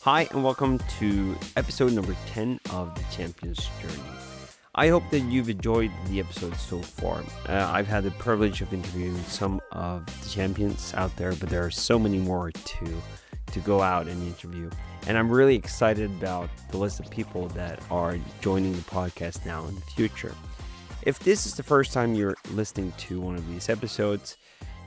Hi, and welcome to episode number 10 of the Champion's Journey. I hope that you've enjoyed the episode so far. I've had the privilege of interviewing some of the champions out there, but there are so many more to go out and interview. And I'm really excited about the list of people that are joining the podcast now in the future. If this is the first time you're listening to one of these episodes,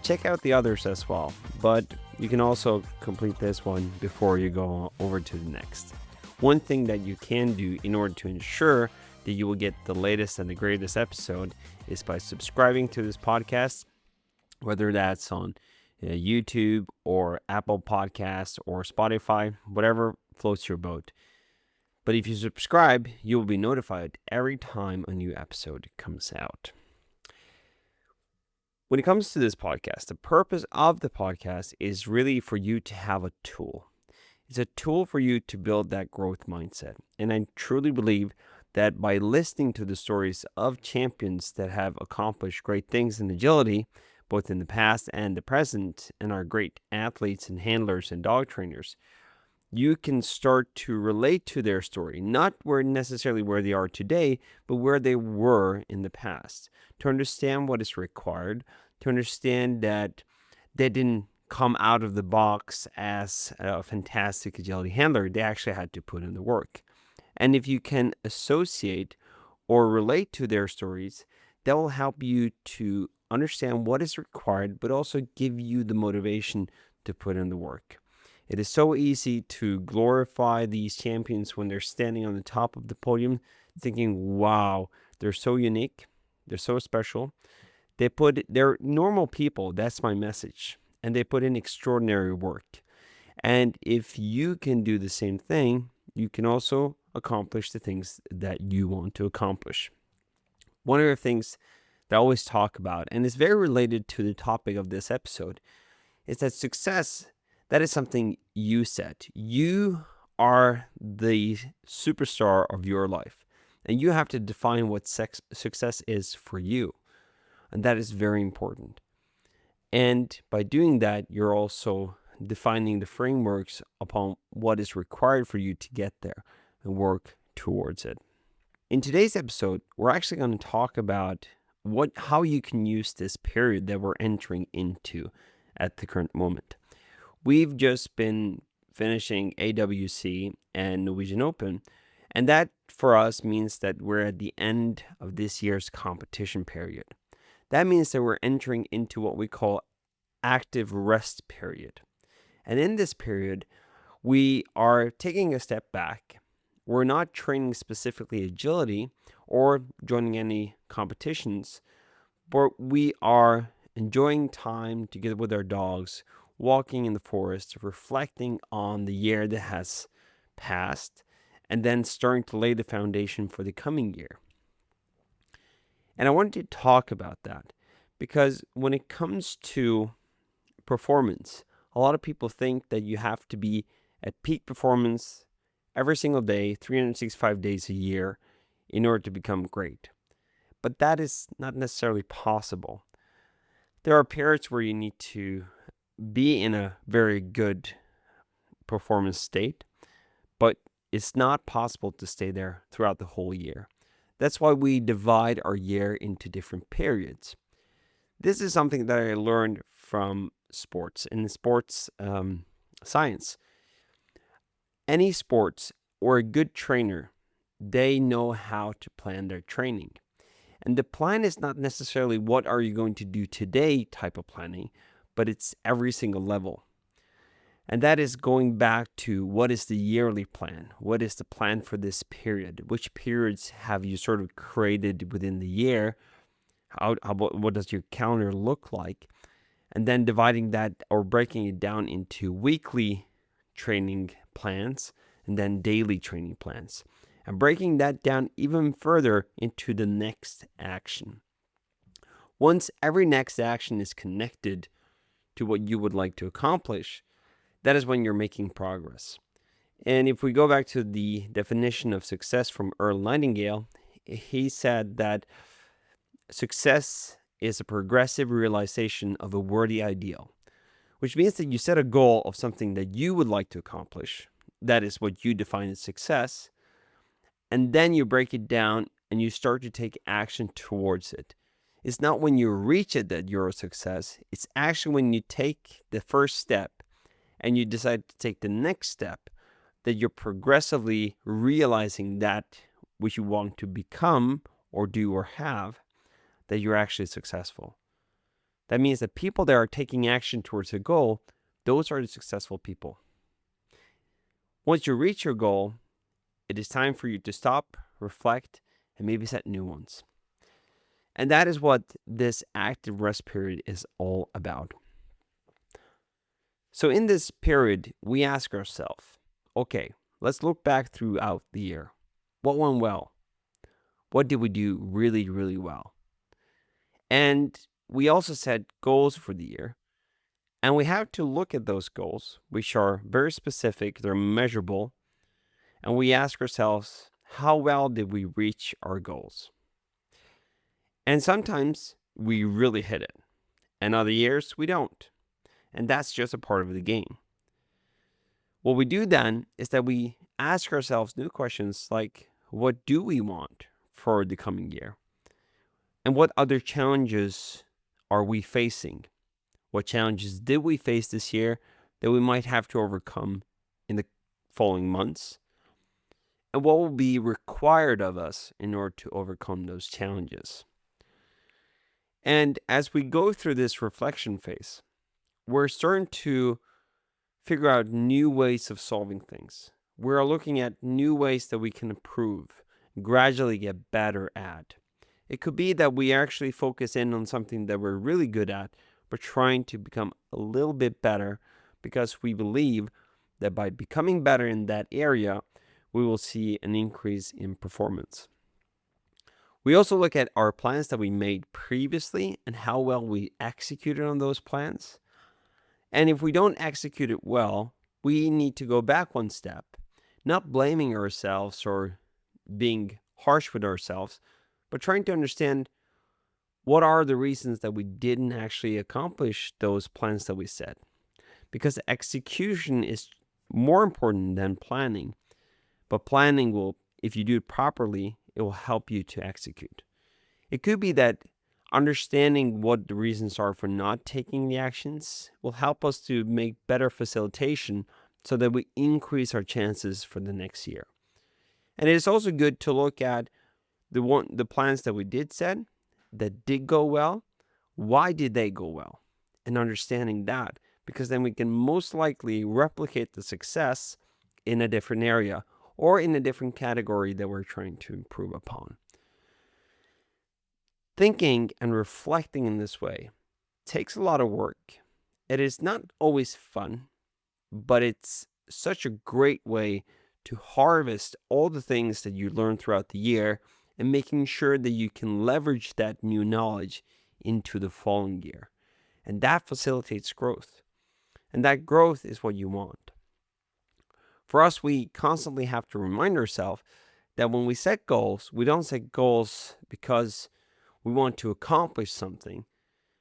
check out the others as well. But you can also complete this one before you go over to the next. One thing that you can do in order to ensure that you will get the latest and the greatest episode is by subscribing to this podcast, whether that's on YouTube or Apple Podcasts or Spotify, whatever floats your boat. But if you subscribe, you will be notified every time a new episode comes out. When it comes to this podcast, the purpose of the podcast is really for you to have a tool. It's a tool for you to build that growth mindset. And I truly believe that by listening to the stories of champions that have accomplished great things in agility, both in the past and the present, and are great athletes and handlers and dog trainers, you can start to relate to their story, not necessarily where they are today, but where they were in the past, to understand what is required, to understand that they didn't come out of the box as a fantastic agility handler. They actually had to put in the work. And if you can associate or relate to their stories, that will help you to understand what is required, but also give you the motivation to put in the work. It is so easy to glorify these champions when they're standing on the top of the podium, thinking, wow, they're so unique, they're so special. They're normal people, that's my message, and they put in extraordinary work. And if you can do the same thing, you can also accomplish the things that you want to accomplish. One of the things that I always talk about, and is very related to the topic of this episode, is that success, that is something you set. You are the superstar of your life, and you have to define what success is for you. And that is very important. And by doing that, you're also defining the frameworks upon what is required for you to get there and work towards it. In today's episode, we're actually going to talk about how you can use this period that we're entering into at the current moment. We've just been finishing AWC and Norwegian Open, and that for us means that we're at the end of this year's competition period. That means that we're entering into what we call active rest period. And in this period, we are taking a step back. We're not training specifically agility or joining any competitions, but we are enjoying time together with our dogs, walking in the forest, reflecting on the year that has passed, and then starting to lay the foundation for the coming year. And I wanted to talk about that because when it comes to performance, a lot of people think that you have to be at peak performance every single day, 365 days a year, in order to become great. But that is not necessarily possible. There are periods where you need to be in a very good performance state, but it's not possible to stay there throughout the whole year. That's why we divide our year into different periods. This is something that I learned from sports, in sports science. Any sports or a good trainer, they know how to plan their training. And the plan is not necessarily what are you going to do today type of planning, but it's every single level. And that is going back to what is the yearly plan? What is the plan for this period? Which periods have you sort of created within the year? What does your calendar look like? And then dividing that or breaking it down into weekly training plans and then daily training plans. And breaking that down even further into the next action. Once every next action is connected to what you would like to accomplish, that is when you're making progress. And if we go back to the definition of success from Earl Nightingale, he said that success is a progressive realization of a worthy ideal, which means that you set a goal of something that you would like to accomplish, that is what you define as success. And then you break it down and you start to take action towards it. It's not when you reach it that you're a success. It's actually when you take the first step and you decide to take the next step that you're progressively realizing that which you want to become or do or have, that you're actually successful. That means that people that are taking action towards a goal, those are the successful people. Once you reach your goal, it is time for you to stop, reflect, and maybe set new ones. And that is what this active rest period is all about. So in this period, we ask ourselves, okay, let's look back throughout the year. What went well? What did we do really, really well? And we also set goals for the year. And we have to look at those goals, which are very specific, they're measurable. And we ask ourselves, how well did we reach our goals? And sometimes we really hit it. And other years we don't. And that's just a part of the game. What we do then is that we ask ourselves new questions like, what do we want for the coming year? And what other challenges are we facing? What challenges did we face this year that we might have to overcome in the following months? And what will be required of us in order to overcome those challenges? And as we go through this reflection phase, we're starting to figure out new ways of solving things. We're looking at new ways that we can improve, gradually get better at. It could be that we actually focus in on something that we're really good at, but trying to become a little bit better because we believe that by becoming better in that area, we will see an increase in performance. We also look at our plans that we made previously and how well we executed on those plans. And if we don't execute it well, we need to go back one step, not blaming ourselves or being harsh with ourselves, but trying to understand what are the reasons that we didn't actually accomplish those plans that we set. Because execution is more important than planning. But planning will, if you do it properly, it will help you to execute. It could be that understanding what the reasons are for not taking the actions will help us to make better facilitation so that we increase our chances for the next year. And it is also good to look at the plans that we did set that did go well. Why did they go well? And understanding that, because then we can most likely replicate the success in a different area or in a different category that we're trying to improve upon. Thinking and reflecting in this way takes a lot of work. It is not always fun, but it's such a great way to harvest all the things that you learn throughout the year and making sure that you can leverage that new knowledge into the following year. And that facilitates growth. And that growth is what you want. For us, we constantly have to remind ourselves that when we set goals, we don't set goals because we want to accomplish something,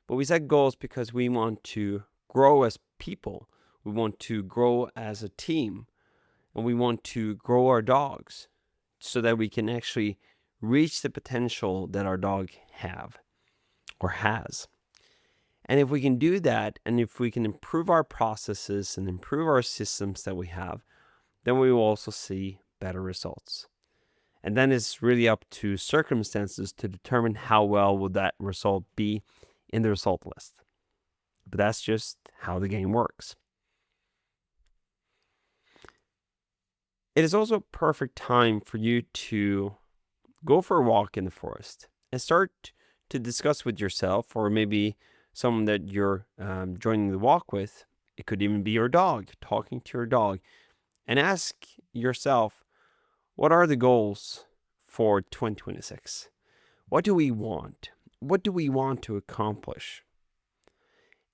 but we set goals because we want to grow as people. We want to grow as a team, and we want to grow our dogs so that we can actually reach the potential that our dog has. And if we can do that, and if we can improve our processes and improve our systems that we have, then we will also see better results. And then it's really up to circumstances to determine how well will that result be in the result list. But that's just how the game works. It is also a perfect time for you to go for a walk in the forest and start to discuss with yourself, or maybe someone that you're joining the walk with. It could even be your dog, talking to your dog, and ask yourself, what are the goals for 2026? What do we want? What do we want to accomplish?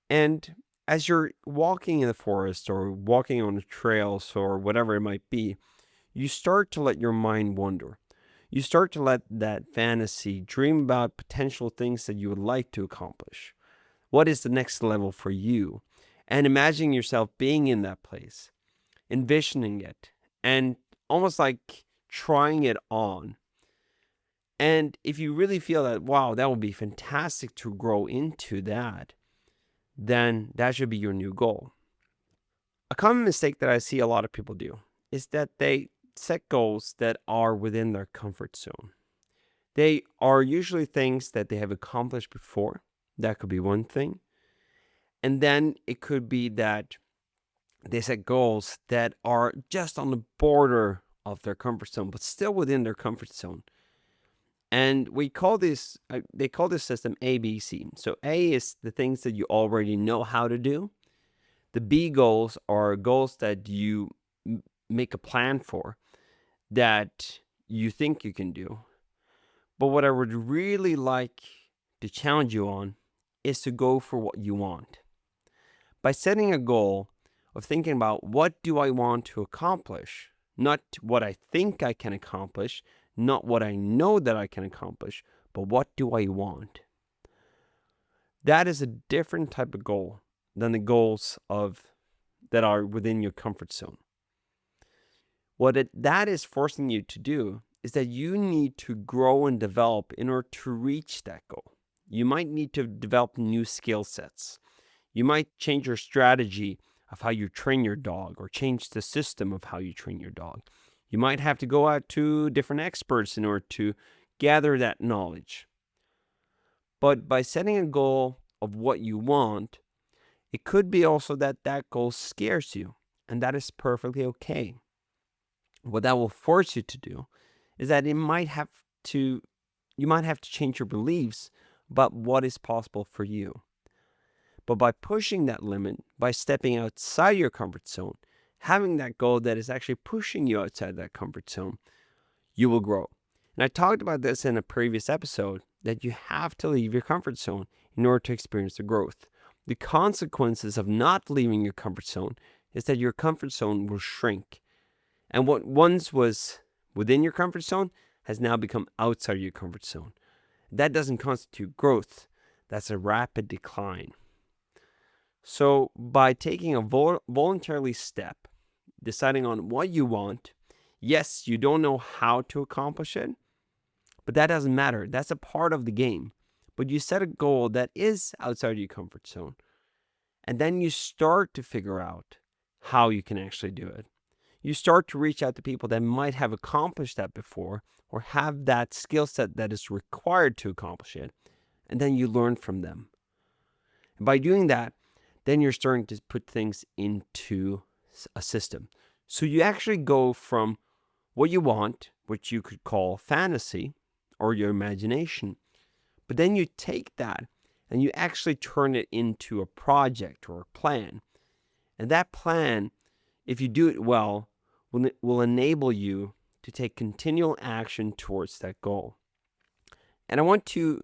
And as you're walking in the forest or walking on the trails or whatever it might be, you start to let your mind wander. You start to let that fantasy dream about potential things that you would like to accomplish. What is the next level for you? And imagining yourself being in that place, envisioning it, and almost like trying it on. And if you really feel that, wow, that would be fantastic to grow into that, then that should be your new goal. A common mistake that I see a lot of people do is that they set goals that are within their comfort zone. They are usually things that they have accomplished before. That could be one thing. And then it could be that they set goals that are just on the border of their comfort zone, but still within their comfort zone. And we call this, they call this system ABC. So A is the things that you already know how to do. The B goals are goals that you make a plan for, that you think you can do. But what I would really like to challenge you on is to go for what you want. By setting a goal of thinking about what do I want to accomplish, not what I think I can accomplish, not what I know that I can accomplish, but what do I want? That is a different type of goal than the goals that are within your comfort zone. That is forcing you to do is that you need to grow and develop in order to reach that goal. You might need to develop new skill sets. You might change your strategy of how you train your dog, or change the system of how you train your dog. You might have to go out to different experts in order to gather that knowledge. But by setting a goal of what you want, it could be also that that goal scares you, and that is perfectly okay. What that will force you to do is that you might have to change your beliefs about what is possible for you. But by pushing that limit, by stepping outside your comfort zone, having that goal that is actually pushing you outside that comfort zone, you will grow. And I talked about this in a previous episode, that you have to leave your comfort zone in order to experience the growth. The consequences of not leaving your comfort zone is that your comfort zone will shrink. And what once was within your comfort zone has now become outside your comfort zone. That doesn't constitute growth. That's a rapid decline. So by taking a voluntarily step, deciding on what you want, yes, you don't know how to accomplish it, but that doesn't matter. That's a part of the game. But you set a goal that is outside your comfort zone, and then you start to figure out how you can actually do it. You start to reach out to people that might have accomplished that before, or have that skill set that is required to accomplish it, and then you learn from them. And by doing that, then you're starting to put things into a system. So you actually go from what you want, which you could call fantasy or your imagination, but then you take that and you actually turn it into a project or a plan. And that plan, if you do it well, will enable you to take continual action towards that goal. And I want to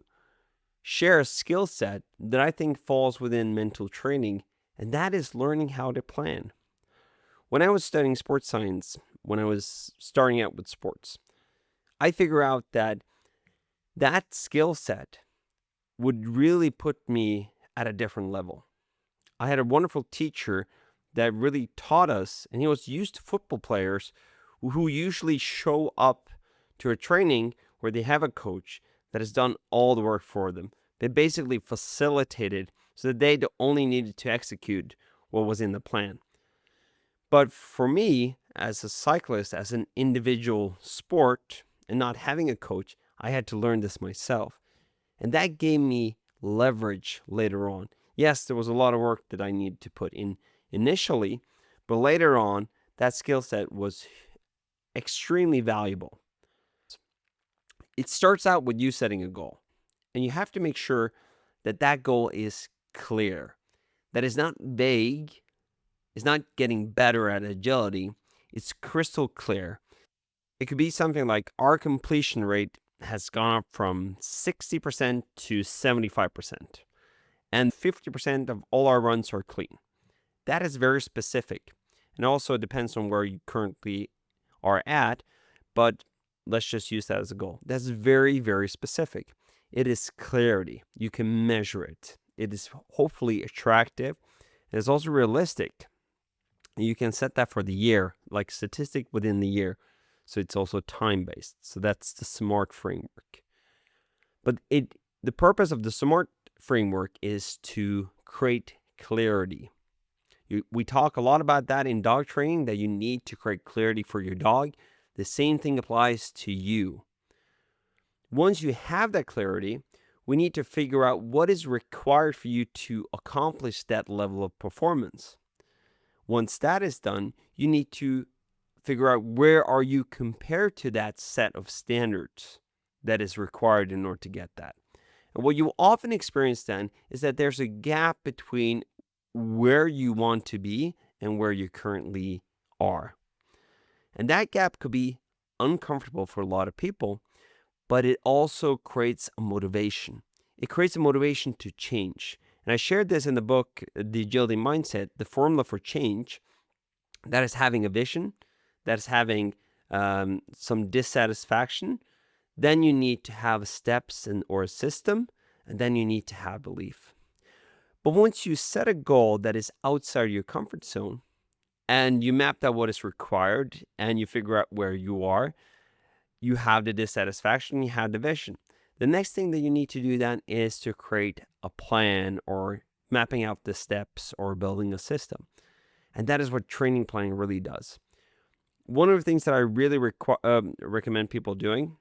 share a skill set that I think falls within mental training, and that is learning how to plan. When I was studying sports science, when I was starting out with sports, I figured out that that skill set would really put me at a different level. I had a wonderful teacher that really taught us, and he was used to football players who usually show up to a training where they have a coach that has done all the work for them. They basically facilitated so that they only needed to execute what was in the plan. But for me, as a cyclist, as an individual sport, and not having a coach, I had to learn this myself. And that gave me leverage later on. Yes, there was a lot of work that I needed to put in initially, but later on, that skill set was extremely valuable. It starts out with you setting a goal, and you have to make sure that that goal is clear, that is not vague, is not getting better at agility, it's crystal clear. It could be something like, our completion rate has gone up from 60% to 75%, and 50% of all our runs are clean. That is very specific, and also it depends on where you currently are at, but let's just use that as a goal. That's very, very specific. It is clarity. You can measure it. It is hopefully attractive. It is also realistic. You can set that for the year, like statistic within the year. So it's also time-based. So that's the SMART framework. But the purpose of the SMART framework is to create clarity. We talk a lot about that in dog training, that you need to create clarity for your dog. The same thing applies to you. Once you have that clarity, we need to figure out what is required for you to accomplish that level of performance. Once that is done, you need to figure out where are you compared to that set of standards that is required in order to get that. And what you often experience then is that there's a gap between where you want to be and where you currently are. And that gap could be uncomfortable for a lot of people, but it also creates a motivation. It creates a motivation to change. And I shared this in the book, The Agility Mindset, the formula for change. That is having a vision, that is having some dissatisfaction. Then you need to have steps or a system, and then you need to have belief. But once you set a goal that is outside your comfort zone, and you map out what is required, and you figure out where you are, you have the dissatisfaction, you have the vision. The next thing that you need to do then is to create a plan, or mapping out the steps, or building a system. And that is what training planning really does. One of the things that I really recommend people doing,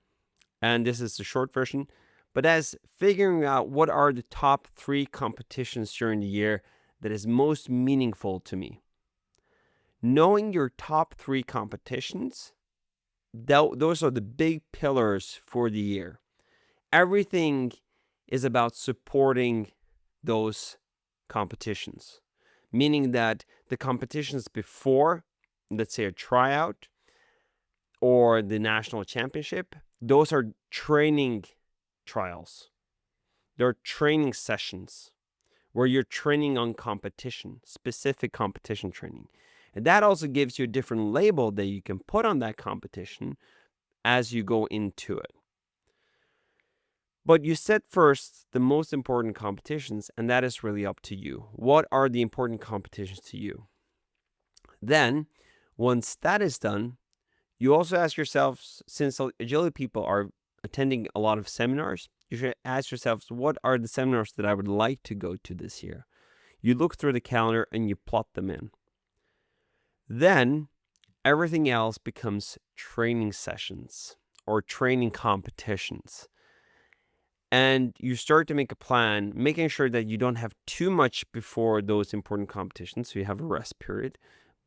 and this is the short version, but as figuring out what are the top 3 competitions during the year that is most meaningful to me. Knowing your top 3 competitions, those are the big pillars for the year. Everything is about supporting those competitions, meaning that the competitions before, let's say a tryout or the national championship, those are training trials. They're training sessions where you're training on competition, specific competition training. And that also gives you a different label that you can put on that competition as you go into it. But you set first the most important competitions, and that is really up to you. What are the important competitions to you? Then, once that is done, you also ask yourself, since agility people are attending a lot of seminars, you should ask yourselves, what are the seminars that I would like to go to this year? You look through the calendar and you plot them in. Then, everything else becomes training sessions or training competitions. And you start to make a plan, making sure that you don't have too much before those important competitions, so you have a rest period,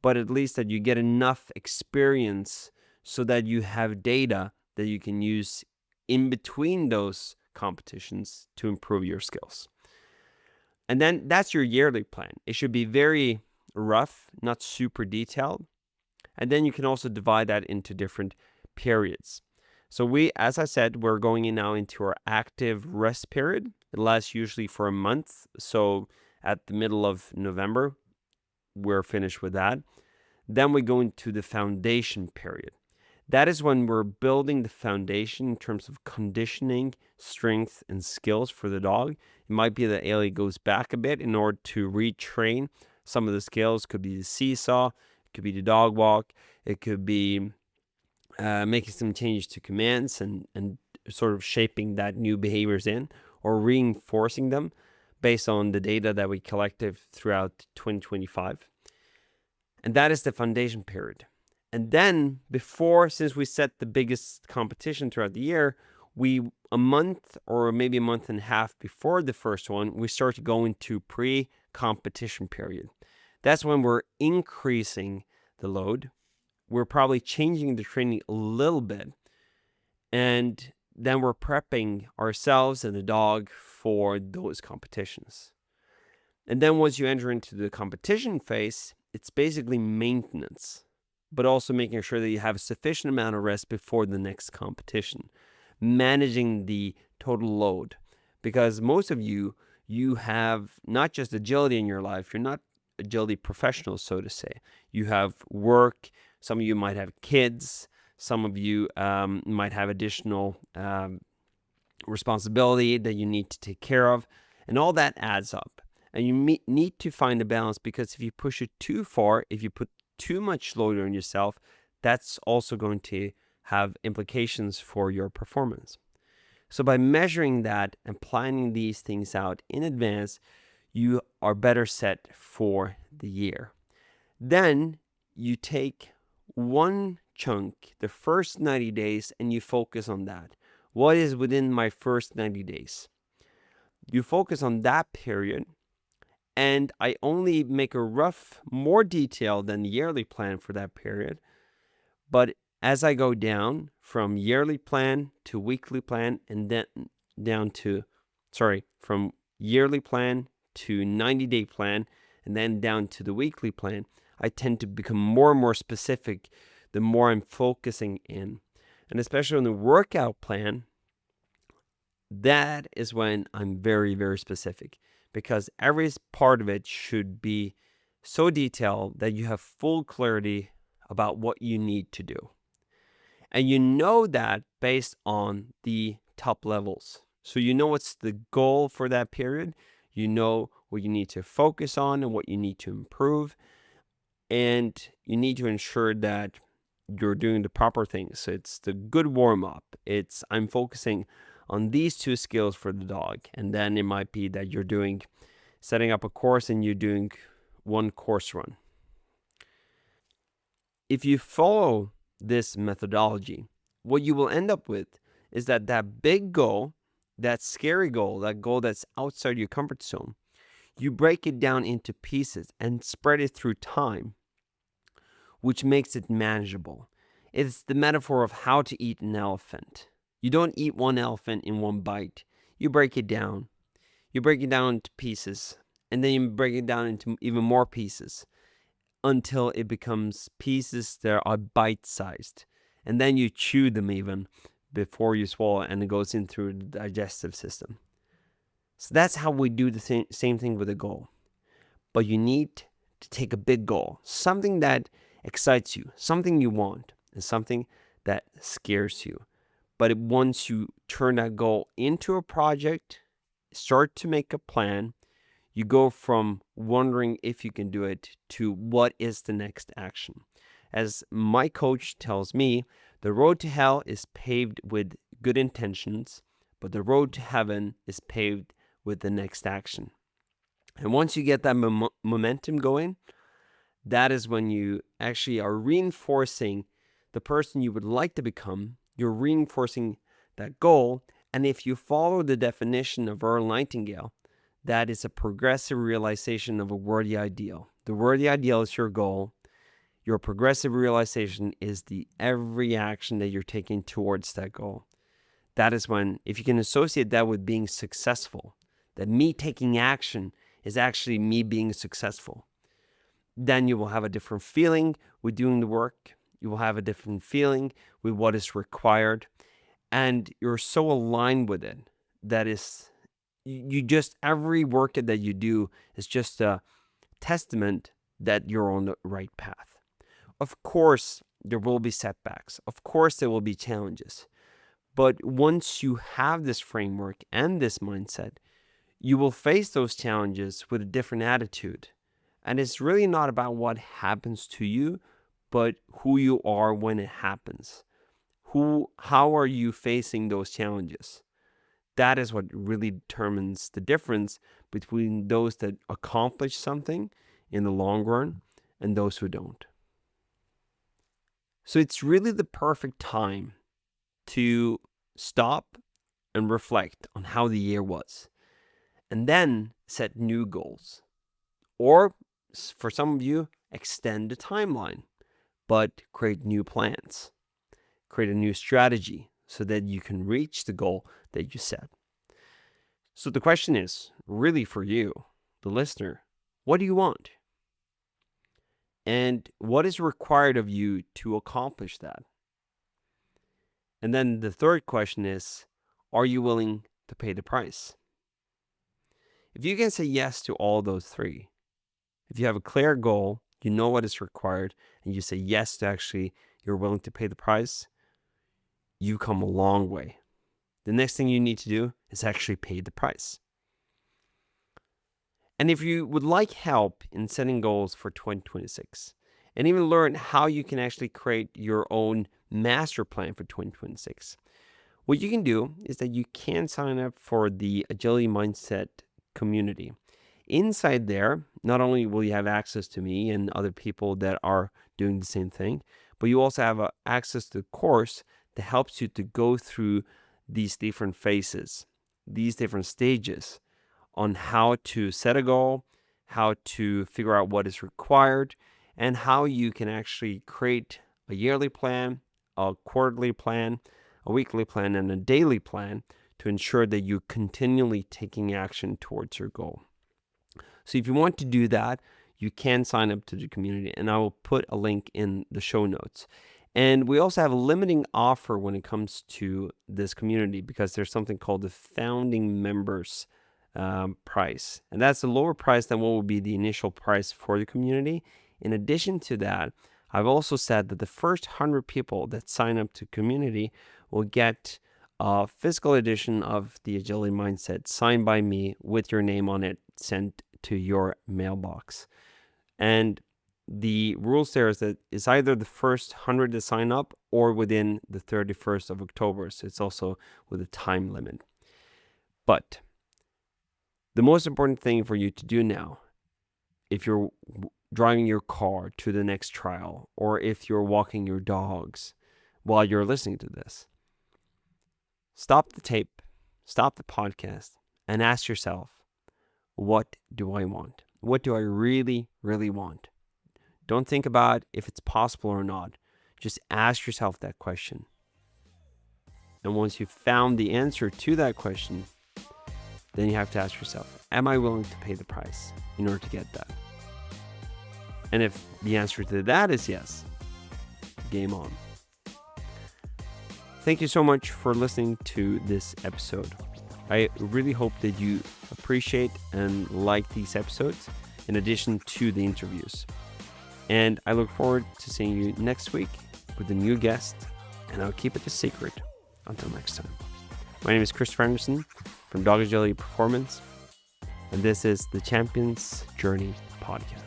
but at least that you get enough experience so that you have data that you can use in between those competitions to improve your skills. And then that's your yearly plan. It should be very rough, not super detailed. And then you can also divide that into different periods. So as I said, we're going in now into our active rest period. It lasts usually for a month. So at the middle of November, we're finished with that. Then we go into the foundation period. That is when we're building the foundation in terms of conditioning, strength, and skills for the dog. It might be that Ailey goes back a bit in order to retrain some of the skills. It could be the seesaw, it could be the dog walk, it could be making some changes to commands and sort of shaping that new behaviors in, or reinforcing them based on the data that we collected throughout 2025. And that is the foundation period. And then since we set the biggest competition throughout the year, a month or maybe a month and a half before the first one, we start to go into pre-competition period. That's when we're increasing the load. We're probably changing the training a little bit, and then we're prepping ourselves and the dog for those competitions. And then once you enter into the competition phase, it's basically maintenance, but also making sure that you have a sufficient amount of rest before the next competition, managing the total load. Because most of you have not just agility in your life, you're not agility professionals, so to say. You have work. Some of you might have kids. Some of you might have additional responsibility that you need to take care of. And all that adds up. And you need to find a balance, because if you push it too far, if you put too much load on yourself, that's also going to have implications for your performance. So by measuring that and planning these things out in advance, you are better set for the year. Then you take one chunk, the first 90 days, and you focus on that. What is within my first 90 days? You focus on that period, and I only make a rough, more detailed than yearly plan for that period. But as I go down from yearly plan to weekly plan, and then from yearly plan to 90-day plan, and then down to the weekly plan, I tend to become more and more specific the more I'm focusing in. And especially on the workout plan, that is when I'm very, very specific, because every part of it should be so detailed that you have full clarity about what you need to do. And you know that based on the top levels. So you know what's the goal for that period. You know what you need to focus on and what you need to improve. And you need to ensure that you're doing the proper things. So it's the good warm up. I'm focusing on these two skills for the dog. And then it might be that you're setting up a course and you're doing one course run. If you follow this methodology, what you will end up with is that big goal, that scary goal, that goal that's outside your comfort zone, you break it down into pieces and spread it through time, which makes it manageable. It's the metaphor of how to eat an elephant. You don't eat one elephant in one bite. You break it down. You break it down into pieces, and then you break it down into even more pieces until it becomes pieces that are bite-sized. And then you chew them even before you swallow, and it goes in through the digestive system. So that's how we do the same thing with a goal. But you need to take a big goal, something that excites you, something you want, and something that scares you. But once you turn that goal into a project, start to make a plan, you go from wondering if you can do it to what is the next action. As my coach tells me, the road to hell is paved with good intentions, but the road to heaven is paved with the next action. And once you get that momentum going, that is when you actually are reinforcing the person you would like to become. You're reinforcing that goal. And if you follow the definition of Earl Nightingale, that is a progressive realization of a worthy ideal. The worthy ideal is your goal. Your progressive realization is the every action that you're taking towards that goal. That is when, if you can associate that with being successful, that me taking action is actually me being successful, then you will have a different feeling with doing the work. You will have a different feeling with what is required. And you're so aligned with it that is, every work that you do is just a testament that you're on the right path. Of course, there will be setbacks. Of course, there will be challenges. But once you have this framework and this mindset, you will face those challenges with a different attitude. And it's really not about what happens to you, but who you are when it happens. How are you facing those challenges? That is what really determines the difference between those that accomplish something in the long run and those who don't. So it's really the perfect time to stop and reflect on how the year was, and then set new goals. Or for some of you, extend the timeline, but create new plans, create a new strategy so that you can reach the goal that you set. So the question is really for you, the listener, what do you want? And what is required of you to accomplish that? And then the third question is, are you willing to pay the price? If you can say yes to all those three, if you have a clear goal, you know what is required, and you say yes to actually you're willing to pay the price, you come a long way. The next thing you need to do is actually pay the price. And if you would like help in setting goals for 2026 and even learn how you can actually create your own master plan for 2026, what you can do is that you can sign up for the Agility Mindset community. Inside there, not only will you have access to me and other people that are doing the same thing, but you also have access to the course that helps you to go through these different phases, these different stages on how to set a goal, how to figure out what is required, and how you can actually create a yearly plan, a quarterly plan, a weekly plan, and a daily plan to ensure that you're continually taking action towards your goal. So if you want to do that, you can sign up to the community, and I will put a link in the show notes. And we also have a limiting offer when it comes to this community, because there's something called the founding members price. And that's a lower price than what would be the initial price for the community. In addition to that, I've also said that the first 100 people that sign up to community will get a physical edition of the Agility Mindset signed by me with your name on it, sent to your mailbox. And the rules there is that it's either the first 100 to sign up or within the 31st of October. So it's also with a time limit. But the most important thing for you to do now, if you're driving your car to the next trial, or if you're walking your dogs while you're listening to this, stop the tape, stop the podcast, and ask yourself, what do I want? What do I really, really want? Don't think about if it's possible or not. Just ask yourself that question. And once you've found the answer to that question, then you have to ask yourself, am I willing to pay the price in order to get that? And if the answer to that is yes, game on. Thank you so much for listening to this episode. I really hope that you appreciate and like these episodes in addition to the interviews. And I look forward to seeing you next week with a new guest, and I'll keep it a secret until next time. My name is Christoffer Endresen from Dog Agility Performance, and this is the Champion's Journey podcast.